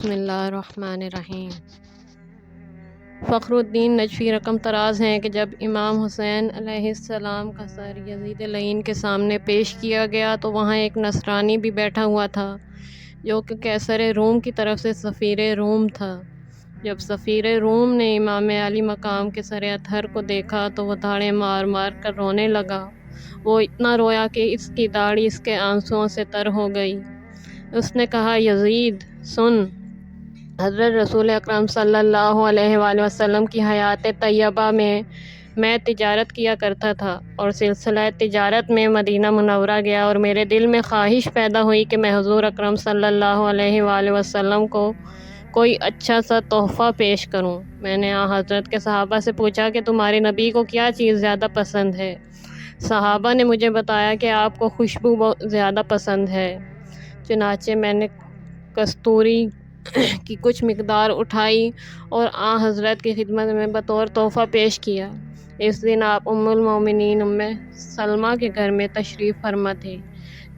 بسم اللہ الرحمن الرحیم۔ فخر الدین نجفی رقم طراز ہیں کہ جب امام حسین علیہ السلام کا سر یزید لعین کے سامنے پیش کیا گیا تو وہاں ایک نصرانی بھی بیٹھا ہوا تھا جو کہ قیصر روم کی طرف سے سفیر روم تھا۔ جب سفیر روم نے امام علی مقام کے سر اطہر کو دیکھا تو وہ دھاڑیں مار مار کر رونے لگا۔ وہ اتنا رویا کہ اس کی داڑھی اس کے آنسوؤں سے تر ہو گئی۔ اس نے کہا، یزید سن، حضرت رسول اکرم صلی اللہ علیہ وآلہ وسلم کی حیات طیبہ میں تجارت کیا کرتا تھا اور سلسلہ تجارت میں مدینہ منورہ گیا اور میرے دل میں خواہش پیدا ہوئی کہ میں حضور اکرم صلی اللہ علیہ وآلہ وسلم کو کوئی اچھا سا تحفہ پیش کروں۔ میں نے حضرت کے صحابہ سے پوچھا کہ تمہارے نبی کو کیا چیز زیادہ پسند ہے؟ صحابہ نے مجھے بتایا کہ آپ کو خوشبو زیادہ پسند ہے۔ چنانچہ میں نے کستوری کی کچھ مقدار اٹھائی اور حضرت کی خدمت میں بطور تحفہ پیش کیا۔ اس دن آپ ام المومنین ام سلمہ کے گھر میں تشریف فرما تھے۔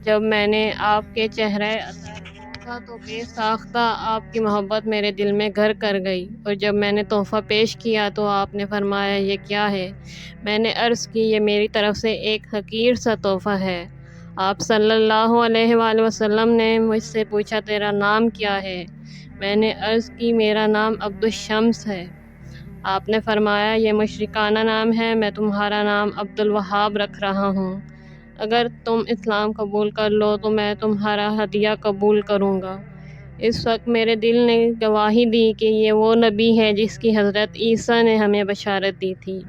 جب میں نے آپ کے چہرہ اطہر دیکھا تو بے ساختہ آپ کی محبت میرے دل میں گھر کر گئی، اور جب میں نے تحفہ پیش کیا تو آپ نے فرمایا، یہ کیا ہے؟ میں نے عرض کی، یہ میری طرف سے ایک حقیر سا تحفہ ہے۔ آپ صلی اللہ علیہ وآلہ وسلم نے مجھ سے پوچھا، تیرا نام کیا ہے؟ میں نے عرض کی، میرا نام عبدالشمس ہے۔ آپ نے فرمایا، یہ مشرکانہ نام ہے، میں تمہارا نام عبدالوہاب رکھ رہا ہوں۔ اگر تم اسلام قبول کر لو تو میں تمہارا ہدیہ قبول کروں گا۔ اس وقت میرے دل نے گواہی دی کہ یہ وہ نبی ہے جس کی حضرت عیسیٰ نے ہمیں بشارت دی تھی۔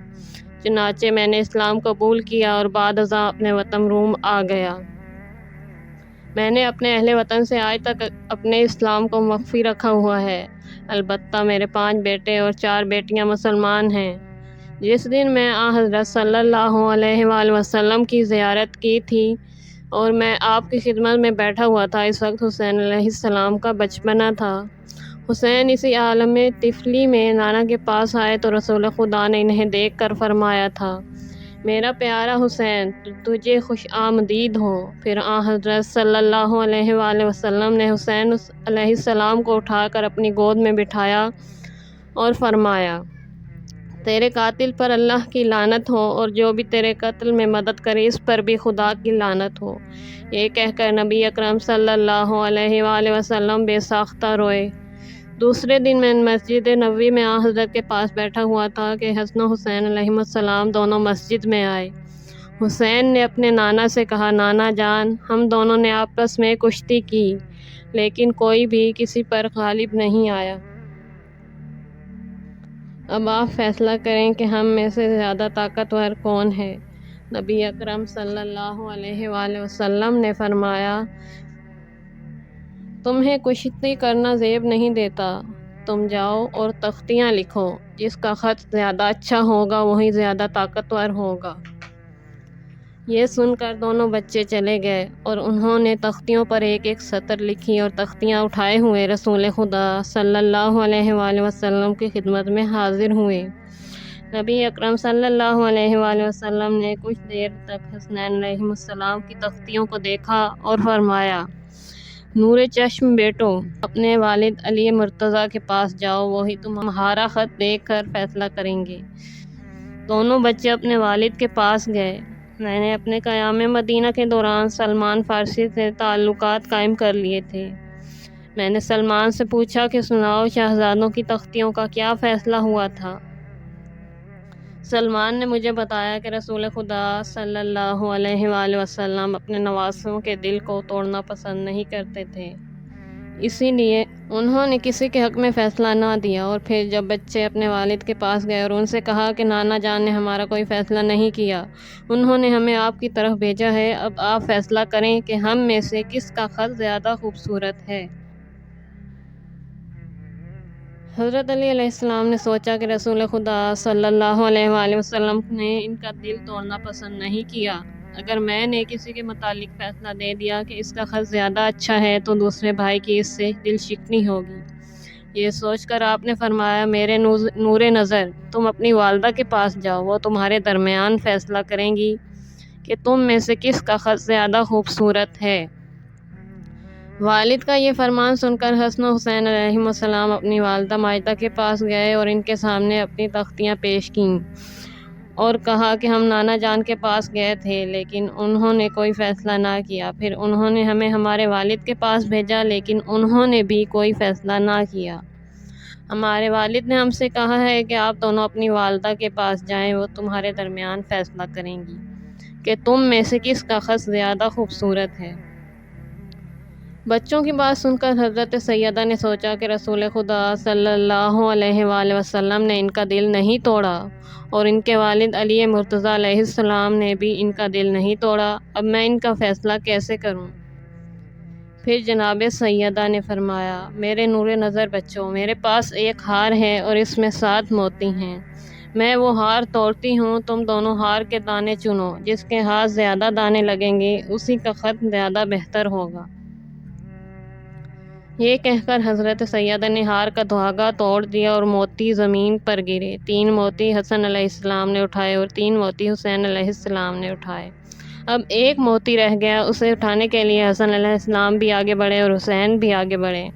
چنانچہ میں نے اسلام قبول کیا اور بعد ازاں اپنے وطن روم آ گیا۔ میں نے اپنے اہل وطن سے آج تک اپنے اسلام کو مخفی رکھا ہوا ہے، البتہ میرے 5 بیٹے اور 4 بیٹیاں مسلمان ہیں۔ جس دن میں حضرت صلی اللہ علیہ وآلہ وسلم کی زیارت کی تھی اور میں آپ کی خدمت میں بیٹھا ہوا تھا، اس وقت حسین علیہ السلام کا بچپنا تھا۔ حسین اسی عالم طفلی میں نانا کے پاس آئے تو رسول خدا نے انہیں دیکھ کر فرمایا تھا، میرا پیارا حسین، تجھے خوش آمدید ہو۔ پھر حضرت صلی اللہ علیہ وآلہ وسلم نے حسین علیہ السلام کو اٹھا کر اپنی گود میں بٹھایا اور فرمایا، تیرے قاتل پر اللہ کی لعنت ہو، اور جو بھی تیرے قتل میں مدد کرے اس پر بھی خدا کی لعنت ہو۔ یہ کہہ کر نبی اکرم صلی اللہ علیہ وآلہ وسلم بے ساختہ روئے۔ دوسرے دن میں مسجد نبوی میں حضرت کے پاس بیٹھا ہوا تھا کہ حسن و حسین علیہ السلام دونوں مسجد میں آئے۔ حسین نے اپنے نانا سے کہا، نانا جان، ہم دونوں نے آپس میں کشتی کی لیکن کوئی بھی کسی پر غالب نہیں آیا۔ اب آپ فیصلہ کریں کہ ہم میں سے زیادہ طاقتور کون ہے؟ نبی اکرم صلی اللہ علیہ وآلہ وسلم نے فرمایا، تمہیں کشتی کرنا زیب نہیں دیتا، تم جاؤ اور تختیاں لکھو، جس کا خط زیادہ اچھا ہوگا وہی زیادہ طاقتور ہوگا۔ یہ سن کر دونوں بچے چلے گئے اور انہوں نے تختیوں پر ایک ایک سطر لکھی اور تختیاں اٹھائے ہوئے رسول خدا صلی اللہ علیہ وآلہ وسلم کی خدمت میں حاضر ہوئے۔ نبی اکرم صلی اللہ علیہ وآلہ وسلم نے کچھ دیر تک حسنین علیہ السلام کی تختیوں کو دیکھا اور فرمایا، نور چشم بیٹو، اپنے والد علی مرتضیٰ کے پاس جاؤ، وہی تمہارا خط دیکھ کر فیصلہ کریں گے۔ دونوں بچے اپنے والد کے پاس گئے۔ میں نے اپنے قیام مدینہ کے دوران سلمان فارسی سے تعلقات قائم کر لیے تھے۔ میں نے سلمان سے پوچھا کہ سناؤ، شہزادوں کی تختیوں کا کیا فیصلہ ہوا تھا؟ سلمان نے مجھے بتایا کہ رسول خدا صلی اللہ علیہ وآلہ وسلم اپنے نواسوں کے دل کو توڑنا پسند نہیں کرتے تھے، اسی لیے انہوں نے کسی کے حق میں فیصلہ نہ دیا۔ اور پھر جب بچے اپنے والد کے پاس گئے اور ان سے کہا کہ نانا جان نے ہمارا کوئی فیصلہ نہیں کیا، انہوں نے ہمیں آپ کی طرف بھیجا ہے، اب آپ فیصلہ کریں کہ ہم میں سے کس کا خط زیادہ خوبصورت ہے۔ حضرت علی علیہ السلام نے سوچا کہ رسول خدا صلی اللہ علیہ وآلہ وسلم نے ان کا دل توڑنا پسند نہیں کیا۔ اگر میں نے کسی کے متعلق فیصلہ دے دیا کہ اس کا خط زیادہ اچھا ہے تو دوسرے بھائی کی اس سے دل شکنی ہوگی۔ یہ سوچ کر آپ نے فرمایا، میرے نور نظر، تم اپنی والدہ کے پاس جاؤ، وہ تمہارے درمیان فیصلہ کریں گی کہ تم میں سے کس کا خط زیادہ خوبصورت ہے۔ والد کا یہ فرمان سن کر حسن و حسین علیہ السلام اپنی والدہ ماجدہ کے پاس گئے اور ان کے سامنے اپنی تختیاں پیش کیں اور کہا کہ ہم نانا جان کے پاس گئے تھے لیکن انہوں نے کوئی فیصلہ نہ کیا، پھر انہوں نے ہمیں ہمارے والد کے پاس بھیجا لیکن انہوں نے بھی کوئی فیصلہ نہ کیا۔ ہمارے والد نے ہم سے کہا ہے کہ آپ دونوں اپنی والدہ کے پاس جائیں، وہ تمہارے درمیان فیصلہ کریں گی کہ تم میں سے کس کا خط زیادہ خوبصورت ہے۔ بچوں کی بات سن کر حضرت سیدہ نے سوچا کہ رسول خدا صلی اللہ علیہ وآلہ وسلم نے ان کا دل نہیں توڑا اور ان کے والد علی مرتضیٰ علیہ السلام نے بھی ان کا دل نہیں توڑا، اب میں ان کا فیصلہ کیسے کروں؟ پھر جناب سیدہ نے فرمایا، میرے نور نظر بچوں، میرے پاس ایک ہار ہے اور اس میں 7 موتی ہیں، میں وہ ہار توڑتی ہوں، تم دونوں ہار کے دانے چنو، جس کے ہاتھ زیادہ دانے لگیں گے اسی کا خط زیادہ بہتر ہوگا۔ یہ کہہ کر حضرت سیدہ نے ہار کا دھاگا توڑ دیا اور موتی زمین پر گرے۔ 3 موتی حسن علیہ السلام نے اٹھائے اور 3 موتی حسین علیہ السلام نے اٹھائے۔ اب ایک موتی رہ گیا، اسے اٹھانے کے لیے حسن علیہ السلام بھی آگے بڑھے اور حسین بھی آگے بڑھے۔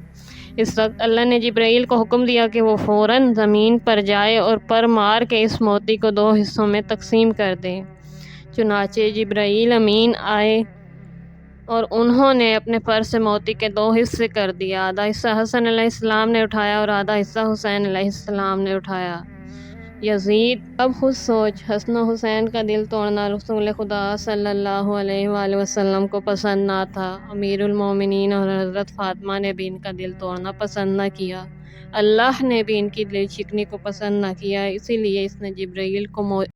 اس وقت اللہ نے جبرائیل کو حکم دیا کہ وہ فوراً زمین پر جائے اور پر مار کے اس موتی کو 2 حصوں میں تقسیم کر دے۔ چنانچہ جبرائیل امین آئے اور انہوں نے اپنے پر سے موتی کے 2 حصے کر دیا، آدھا حصہ حسن علیہ السلام نے اٹھایا اور آدھا حصہ حسین علیہ السلام نے اٹھایا۔ یزید، اب خود سوچ، حسن و حسین کا دل توڑنا رسول خدا صلی اللہ علیہ وآلہ وسلم کو پسند نہ تھا۔ امیر المومنین اور حضرت فاطمہ نے بھی ان کا دل توڑنا پسند نہ کیا، اللہ نے بھی ان کی دل شکنی کو پسند نہ کیا، اسی لیے اس نے جبرائیل کو